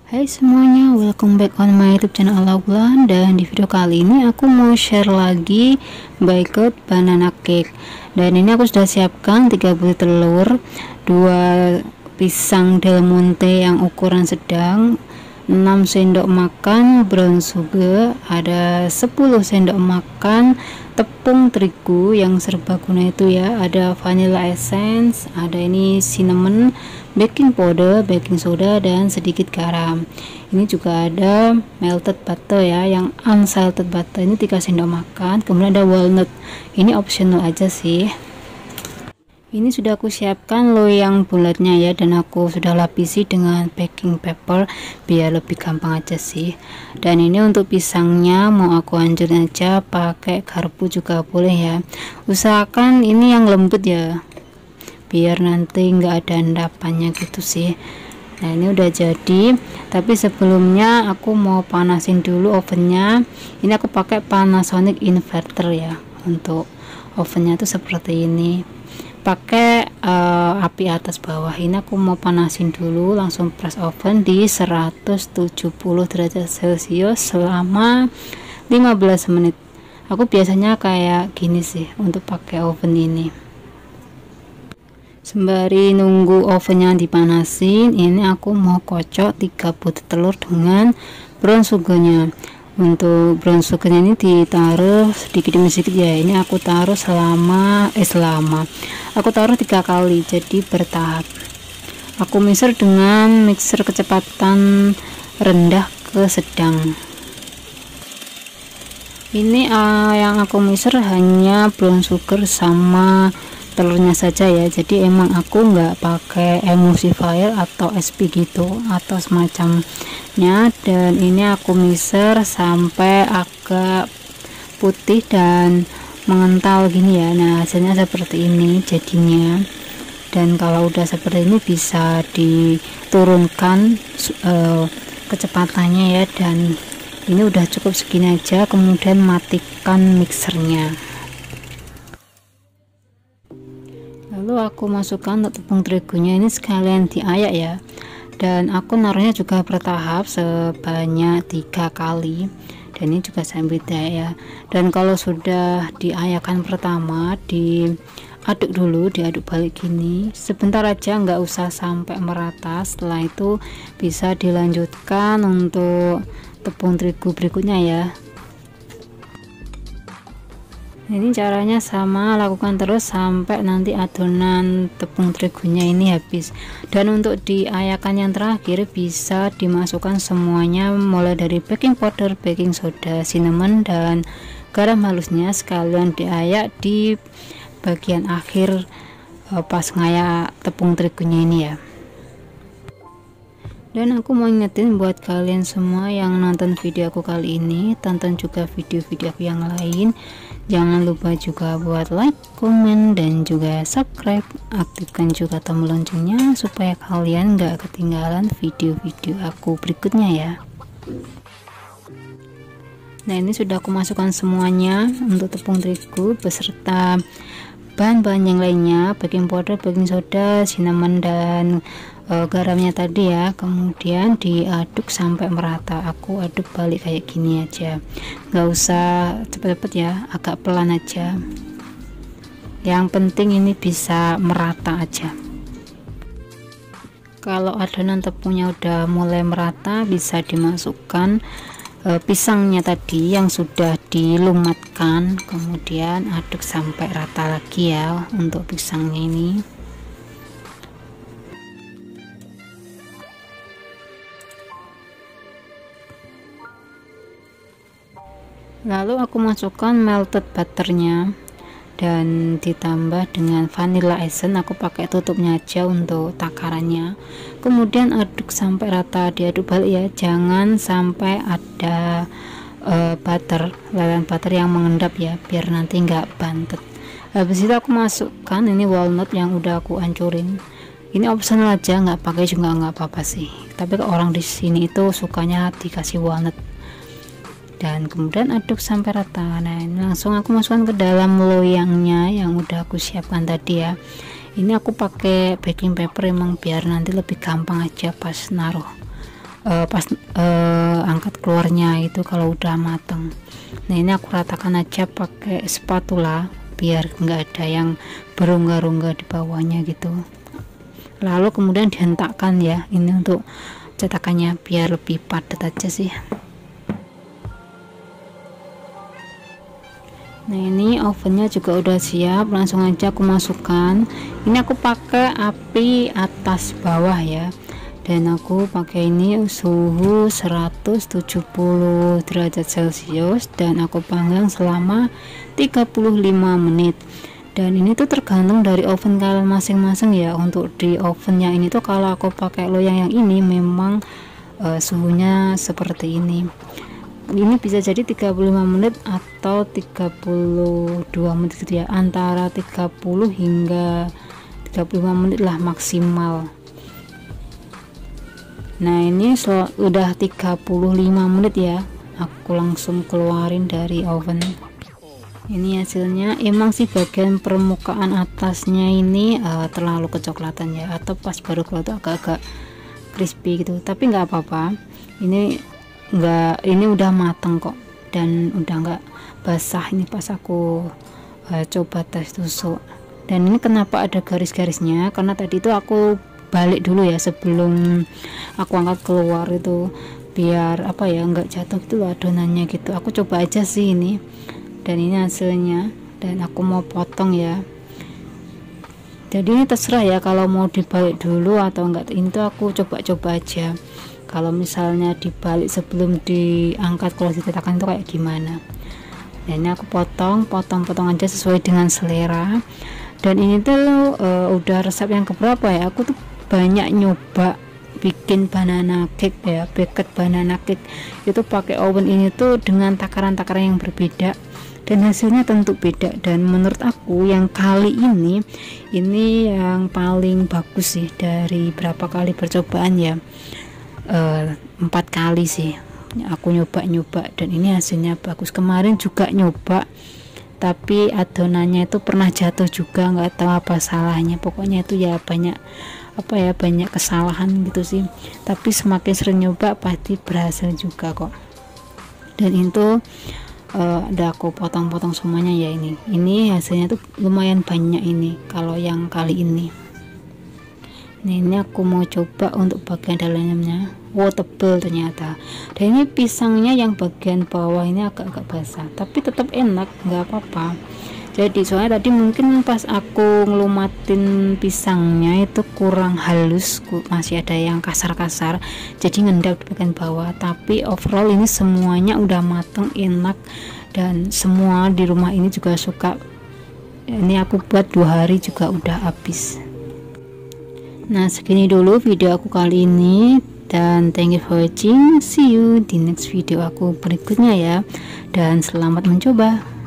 Hai semuanya, welcome back on my YouTube channel Alaulan. Dan di video kali ini aku mau share lagi boycott banana cake. Dan ini aku sudah siapkan 3 butir telur, 2 pisang Del Monte yang ukuran sedang, 6 sendok makan brown sugar, ada 10 sendok makan tepung terigu yang serbaguna itu ya, ada vanilla essence, ada ini cinnamon, baking powder, baking soda, dan sedikit garam. Ini juga ada melted butter ya, yang unsalted butter ini 3 sendok makan. Kemudian ada walnut, ini optional aja sih. Ini sudah aku siapkan loyang bulatnya ya, dan aku sudah lapisi dengan baking paper biar lebih gampang aja sih. Dan ini untuk pisangnya mau aku hancurin aja, pakai garpu juga boleh ya, usahakan ini yang lembut ya biar nanti nggak ada endapannya gitu sih. Nah ini udah jadi, tapi sebelumnya aku mau panasin dulu ovennya. Ini aku pakai Panasonic inverter ya, untuk ovennya tuh seperti ini, pakai api atas bawah. Ini aku mau panasin dulu, langsung press oven di 170 derajat celcius selama 15 menit. Aku biasanya kayak gini sih untuk pakai oven ini. Sembari nunggu ovennya dipanasin, ini aku mau kocok 3 butir telur dengan brown sugarnya. Untuk brown sugarnya ini ditaruh sedikit demi sedikit ya. Ini aku taruh aku taruh 3 kali, jadi bertahap. Aku mixer dengan mixer kecepatan rendah ke sedang. Ini yang aku mixer hanya brown sugar sama telurnya saja ya, jadi emang aku nggak pakai emulsifier atau SP gitu atau semacamnya. Dan ini aku mixer sampai agak putih dan mengental gini ya. Nah hasilnya seperti ini jadinya. Dan kalau udah seperti ini bisa diturunkan kecepatannya ya, dan ini udah cukup segini aja. Kemudian matikan mixernya. Lalu aku masukkan tepung terigunya ini sekalian diayak ya, dan aku naruhnya juga bertahap sebanyak 3 kali, dan ini juga sambil diayak ya. Dan kalau sudah diayakkan pertama, diaduk dulu, diaduk balik gini sebentar aja, nggak usah sampai merata. Setelah itu bisa dilanjutkan untuk tepung terigu berikutnya ya. Ini caranya sama, lakukan terus sampai nanti adonan tepung terigunya ini habis. Dan untuk diayakan yang terakhir bisa dimasukkan semuanya, mulai dari baking powder, baking soda, cinnamon, dan garam halusnya sekalian diayak di bagian akhir pas ngayak tepung terigunya ini ya. Dan aku mau ingetin buat kalian semua yang nonton video aku kali ini, tonton juga video-video aku yang lain. Jangan lupa juga buat like, komen, dan juga subscribe. Aktifkan juga tombol loncengnya supaya kalian gak ketinggalan video-video aku berikutnya ya. Nah ini sudah aku masukkan semuanya untuk tepung terigu beserta bahan-bahan yang lainnya, baking powder, baking soda, cinnamon, dan garamnya tadi ya. Kemudian diaduk sampai merata. Aku aduk balik kayak gini aja, nggak usah cepet-cepet ya, agak pelan aja. Yang penting ini bisa merata aja. Kalau adonan tepungnya udah mulai merata, bisa dimasukkan pisangnya tadi yang sudah dilumatkan. Kemudian aduk sampai rata lagi ya untuk pisangnya ini. Lalu aku masukkan melted butternya dan ditambah dengan vanilla essence. Aku pakai tutupnya aja untuk takarannya. Kemudian aduk sampai rata, diaduk balik ya, jangan sampai ada lelehan butter yang mengendap ya, biar nanti nggak bantet. Habis itu aku masukkan ini walnut yang udah aku hancurin. Ini optional aja, nggak pakai juga nggak apa-apa sih, tapi orang di sini itu sukanya dikasih walnut. Dan kemudian aduk sampai rata. Nah ini langsung aku masukkan ke dalam loyangnya yang udah aku siapkan tadi ya. Ini aku pakai baking paper emang biar nanti lebih gampang aja pas naruh pas angkat keluarnya itu kalau udah matang. Nah ini aku ratakan aja pakai spatula biar nggak ada yang berongga-rongga di bawahnya gitu. Lalu kemudian dihentakkan ya, ini untuk cetakannya biar lebih padat aja sih. Nah ini ovennya juga udah siap, langsung aja aku masukkan. Ini aku pakai api atas bawah ya, dan aku pakai ini suhu 170 derajat celcius dan aku panggang selama 35 menit. Dan ini tuh tergantung dari oven kalian masing-masing ya. Untuk di ovennya ini tuh kalau aku pakai loyang yang ini memang suhunya seperti ini. Ini bisa jadi 35 menit atau 32 menit gitu ya, antara 30 hingga 35 menit lah maksimal. Nah ini udah 35 menit ya, aku langsung keluarin dari oven. Ini hasilnya. Emang sih bagian permukaan atasnya ini terlalu kecoklatan ya, atau pas baru keluar tuh agak-agak crispy gitu, tapi nggak apa-apa. Ini udah mateng kok, dan udah nggak basah ini pas aku coba tes tusuk. Dan ini kenapa ada garis-garisnya, karena tadi itu aku balik dulu ya sebelum aku angkat keluar itu, biar apa ya, nggak jatuh gitu adonannya gitu. Aku coba aja sih ini, dan ini hasilnya, dan aku mau potong ya. Jadi ini terserah ya kalau mau dibalik dulu atau enggak, ini tuh aku coba-coba aja. Kalau misalnya dibalik sebelum diangkat keluar cetakan itu kayak gimana. Nah ini aku potong aja sesuai dengan selera. Dan ini tuh udah resep yang keberapa ya, aku tuh banyak nyoba bikin banana cake ya, baked banana cake itu pakai oven ini tuh dengan takaran-takaran yang berbeda, dan hasilnya tentu beda. Dan menurut aku yang kali ini yang paling bagus sih dari berapa kali percobaan ya. 4 kali sih aku nyoba, dan ini hasilnya bagus. Kemarin juga nyoba tapi adonannya itu pernah jatuh juga, nggak tahu apa salahnya. Pokoknya itu ya banyak kesalahan gitu sih, tapi semakin sering nyoba pasti berhasil juga kok. Dan itu udah aku potong-potong semuanya ya. Ini hasilnya tuh lumayan banyak ini kalau yang kali ini. Nah ini aku mau coba untuk bagian dalamnya. Wow, tebel ternyata. Dan ini pisangnya yang bagian bawah ini agak-agak basah, tapi tetap enak, nggak apa-apa. Jadi soalnya tadi mungkin pas aku ngelumatin pisangnya itu kurang halus, masih ada yang kasar-kasar, jadi ngendap di bagian bawah. Tapi overall ini semuanya udah mateng, enak, dan semua di rumah ini juga suka. Ini aku buat 2 hari juga udah habis. Nah segini dulu video aku kali ini, dan thank you for watching. See you di next video aku berikutnya ya, dan selamat mencoba.